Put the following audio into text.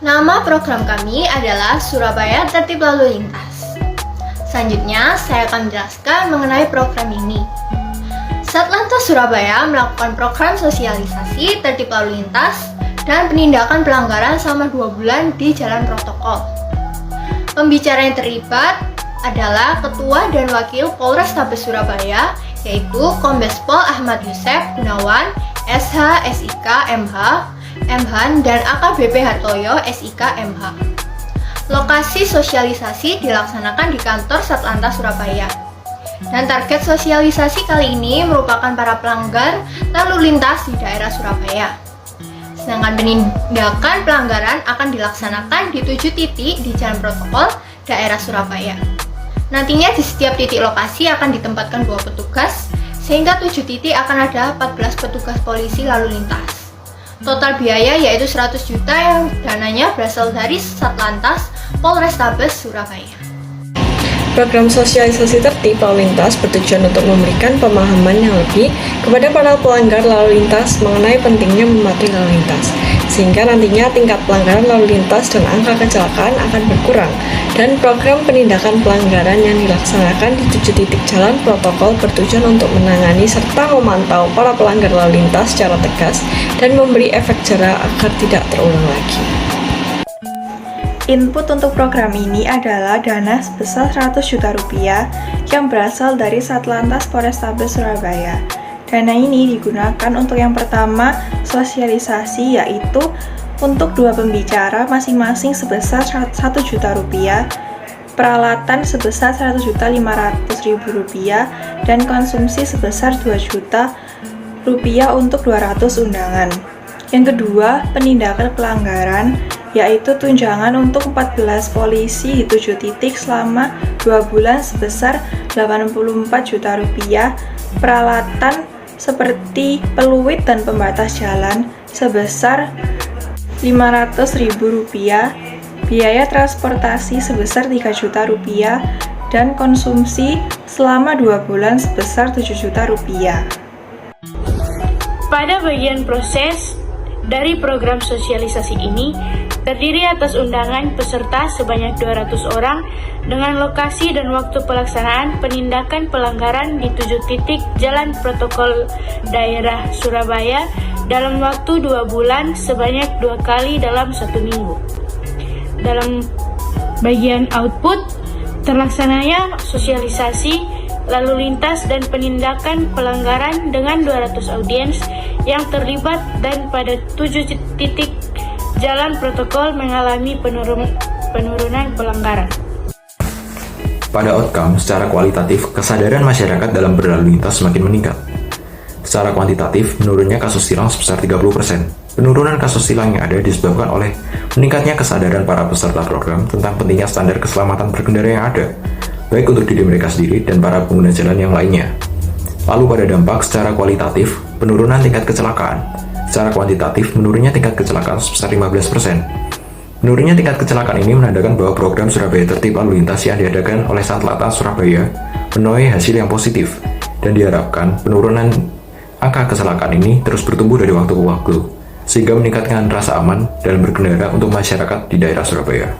Nama program kami adalah Surabaya Tertib Lalu Lintas. Selanjutnya, saya akan menjelaskan mengenai program ini. Satlantas Surabaya melakukan program sosialisasi tertib lalu lintas dan penindakan pelanggaran selama 2 bulan di jalan protokol. Pembicara yang terlibat adalah Ketua dan Wakil Polrestabes Surabaya, yaitu Kombes Pol Ahmad Yusef Gunawan, SH, SIK, MH, MHan, dan AKBP Hartoyo, SIK, MH. Lokasi sosialisasi dilaksanakan di kantor Satlantas Surabaya. Dan target sosialisasi kali ini merupakan para pelanggar lalu lintas di daerah Surabaya. Sedangkan penindakan pelanggaran akan dilaksanakan di 7 titik di jalan protokol daerah Surabaya. Nantinya di setiap titik lokasi akan ditempatkan 2 petugas, sehingga 7 titik akan ada 14 petugas polisi lalu lintas. Total biaya yaitu 100 juta yang dananya berasal dari Satlantas Polrestabes Surabaya. Program sosialisasi tertib lalu lintas bertujuan untuk memberikan pemahaman yang lebih kepada para pelanggar lalu lintas mengenai pentingnya mematuhi lalu lintas, sehingga nantinya tingkat pelanggaran lalu lintas dan angka kecelakaan akan berkurang. Dan program penindakan pelanggaran yang dilaksanakan di 7 titik jalan protokol bertujuan untuk menangani serta memantau para pelanggar lalu lintas secara tegas dan memberi efek jera agar tidak terulang lagi. Input untuk program ini adalah dana sebesar 100 juta rupiah yang berasal dari Satlantas Polrestabes Surabaya. Dana ini digunakan untuk yang pertama sosialisasi, yaitu untuk 2 pembicara masing-masing sebesar 1 juta rupiah, peralatan sebesar 100.500.000 rupiah, dan konsumsi sebesar 2 juta rupiah untuk 200 undangan. Yang kedua, penindakan pelanggaran, yaitu tunjangan untuk 14 polisi di 7 titik selama 2 bulan sebesar 84 juta rupiah, peralatan seperti peluit dan pembatas jalan sebesar 500.000 rupiah, biaya transportasi sebesar 3 juta rupiah, dan konsumsi selama 2 bulan sebesar 7 juta rupiah. Pada bagian proses dari program sosialisasi ini, terdiri atas undangan peserta sebanyak 200 orang dengan lokasi dan waktu pelaksanaan penindakan pelanggaran di 7 titik jalan protokol daerah Surabaya dalam waktu 2 bulan sebanyak 2 kali dalam 1 minggu. Dalam bagian output, terlaksananya sosialisasi lalu lintas dan penindakan pelanggaran dengan 200 audiens yang terlibat dan pada 7 titik jalan protokol mengalami penurunan pelanggaran. Pada outcome, secara kualitatif, kesadaran masyarakat dalam berlalu lintas semakin meningkat. Secara kuantitatif, menurunnya kasus tilang sebesar 30%. Penurunan kasus tilang yang ada disebabkan oleh meningkatnya kesadaran para peserta program tentang pentingnya standar keselamatan berkendara yang ada, baik untuk diri mereka sendiri dan para pengguna jalan yang lainnya. Lalu pada dampak secara kualitatif, penurunan tingkat kecelakaan. Secara kuantitatif, menurunnya tingkat kecelakaan sebesar 15%. Menurunnya tingkat kecelakaan ini menandakan bahwa program Surabaya Tertib Lalu Lintas yang diadakan oleh Satlantas Surabaya menuai hasil yang positif, dan diharapkan penurunan angka kecelakaan ini terus bertumbuh dari waktu ke waktu, sehingga meningkatkan rasa aman dalam berkendara untuk masyarakat di daerah Surabaya.